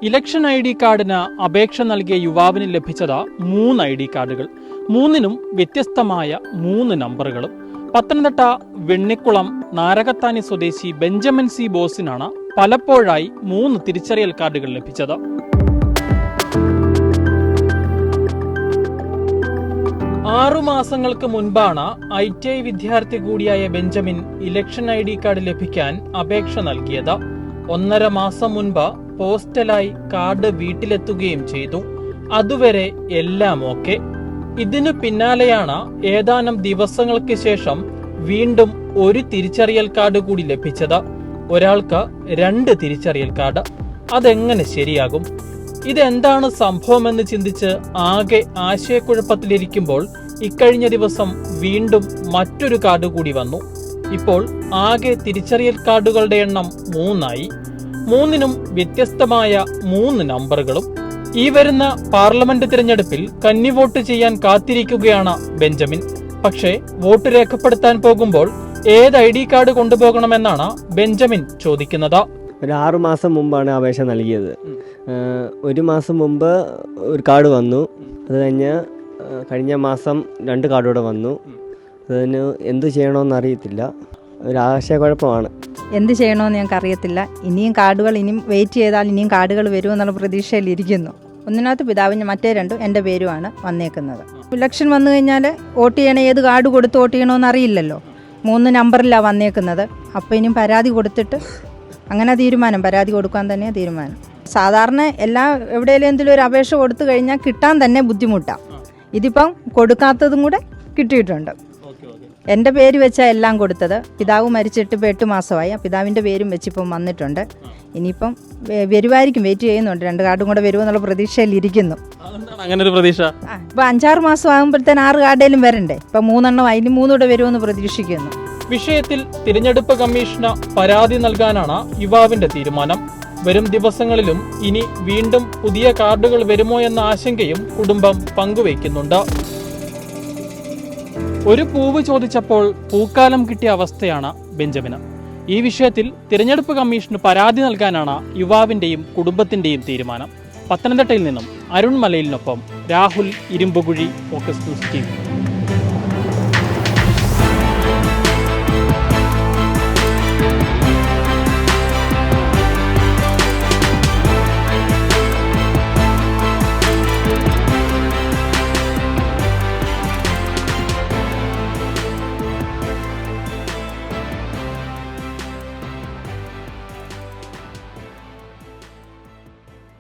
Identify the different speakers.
Speaker 1: Election ID കാർഡിന് അപേക്ഷ നൽകിയ യുവാവിന് ലഭിച്ചത് 3 ID കാർഡുകൾ. 3നും വ്യത്യസ്തമായ 3 നമ്പറുകളും. പത്തനംതിട്ട വെണ്ണിക്കുളം നാരകത്താനി സ്വദേശി ബെഞ്ചമിൻ സി ബോസിനാണ് പലപ്പോഴായി 3 തിരിച്ചറിയൽ കാർഡുകൾ ലഭിച്ചത്. മാസങ്ങൾക്ക് മുൻപാണ് ITI വിദ്യാർത്ഥി കൂടിയായ ബെഞ്ചമിൻ ഇലക്ഷൻ ID കാർഡ് ലഭിക്കാൻ അപേക്ഷ നൽകിയത്. 1.5 മാസം മുൻപ് പോസ്റ്റലായി കാർഡ് വീട്ടിലെത്തുകയും ചെയ്തു. അതുവരെ എല്ലാം ഓക്കെ. ഇതിനു പിന്നാലെയാണ് ഏതാനും ദിവസങ്ങൾക്ക് ശേഷം വീണ്ടും ഒരു തിരിച്ചറിയൽ കാർഡ് കൂടി ലഭിച്ചത്. ഒരാൾക്ക് 2 തിരിച്ചറിയൽ കാർഡ്. അതെങ്ങനെ ശരിയാകും? ഇതെന്താണ് സംഭവമെന്ന് ചിന്തിച്ച് ആകെ ആശയക്കുഴപ്പത്തിലിരിക്കുമ്പോൾ ഇക്കഴിഞ്ഞ ദിവസം വീണ്ടും മറ്റൊരു കാർഡ് കൂടി വന്നു. ഇപ്പോൾ ആകെ തിരിച്ചറിയൽ കാർഡുകളുടെ എണ്ണം 3ആയി. 3നും വ്യത്യസ്തമായ 3 നമ്പറുകളും. ഈ വരുന്ന പാർലമെന്റ് തിരഞ്ഞെടുപ്പിൽ കന്നി വോട്ട് ചെയ്യാൻ കാത്തിരിക്കുകയാണ് ബെഞ്ചമിൻ. പക്ഷേ വോട്ട് രേഖപ്പെടുത്താൻ പോകുമ്പോൾ ഏത് ID കാർഡ് കൊണ്ടുപോകണമെന്നാണ് ബെഞ്ചമിൻ ചോദിക്കുന്നത്.
Speaker 2: ഒരു 6 മാസം മുമ്പാണ് അപേക്ഷ നൽകിയത്. 1 മാസം മുമ്പ് ഒരു കാർഡ് വന്നു. അത് കഴിഞ്ഞ മാസം 2 കാർഡൂടെ വന്നു. അതിന് എന്ത് ചെയ്യണമെന്ന് അറിയത്തില്ല. ഒരു ആശയക്കുഴപ്പമാണ്.
Speaker 3: എന്ത് ചെയ്യണമെന്ന് ഞങ്ങൾക്ക് അറിയത്തില്ല. ഇനിയും കാർഡുകൾ വെയിറ്റ് ചെയ്താൽ ഇനിയും കാർഡുകൾ വരുമെന്നുള്ള പ്രതീക്ഷയിലിരിക്കുന്നു. ഒന്നിനകത്ത് പിതാവിന്, മറ്റേ 2 എൻ്റെ പേരുമാണ് വന്നേക്കുന്നത്. ഇലക്ഷൻ വന്നു കഴിഞ്ഞാൽ വോട്ട് ചെയ്യണേ, ഏത് കാർഡ് കൊടുത്ത് വോട്ട് ചെയ്യണമെന്ന് അറിയില്ലല്ലോ. 3 നമ്പറിലാണ് വന്നേക്കുന്നത്. അപ്പോൾ ഇനിയും പരാതി കൊടുത്തിട്ട് അങ്ങനെ തീരുമാനം, പരാതി കൊടുക്കാൻ തന്നെ തീരുമാനം. സാധാരണ എവിടെയെങ്കിലും എന്തെങ്കിലും ഒരു അപേക്ഷ കൊടുത്തു കഴിഞ്ഞാൽ കിട്ടാൻ തന്നെ ബുദ്ധിമുട്ടാണ്. ഇതിപ്പം കൊടുക്കാത്തതും കൂടെ കിട്ടിയിട്ടുണ്ട്. എൻ്റെ പേര് വെച്ചാൽ എല്ലാം കൊടുത്തത്. പിതാവ് മരിച്ചിട്ട് ഇപ്പോൾ 8 മാസമായി. പിതാവിൻ്റെ പേരും വെച്ചിപ്പം വന്നിട്ടുണ്ട്. ഇനിയിപ്പം വരുമായിരിക്കും, വെയിറ്റ് ചെയ്യുന്നുണ്ട്. 2 കാർഡും കൂടെ വരുമെന്നുള്ള പ്രതീക്ഷയിലിരിക്കുന്നു.
Speaker 1: അങ്ങനെ ഒരു പ്രതീക്ഷ
Speaker 3: ഇപ്പം 5-6 മാസം ആകുമ്പോഴത്തേന് 6 കാർഡേലും വരണ്ടേ. ഇപ്പം 3 എണ്ണം അതിന് 3 കൂടെ വരുമെന്ന് പ്രതീക്ഷിക്കുന്നു.
Speaker 1: വിഷയത്തിൽ തിരഞ്ഞെടുപ്പ് കമ്മീഷന് പരാതി നൽകാനാണ് യുവാവിന്റെ തീരുമാനം. വരും ദിവസങ്ങളിലും ഇനി വീണ്ടും പുതിയ കാർഡുകൾ വരുമോ എന്ന ആശങ്കയും കുടുംബം പങ്കുവയ്ക്കുന്നുണ്ട്. ഒരു പൂവ് ചോദിച്ചപ്പോൾ പൂക്കാലം കിട്ടിയ അവസ്ഥയാണ് ബെഞ്ചമിന്. ഈ വിഷയത്തിൽ തിരഞ്ഞെടുപ്പ് കമ്മീഷന് പരാതി നൽകാനാണ് യുവാവിന്റെയും കുടുംബത്തിന്റെയും തീരുമാനം. പത്തനംതിട്ടയിൽ നിന്നും അരുൺ മലയിലിനൊപ്പം Rahul Irumpukuzhi, focus news TV.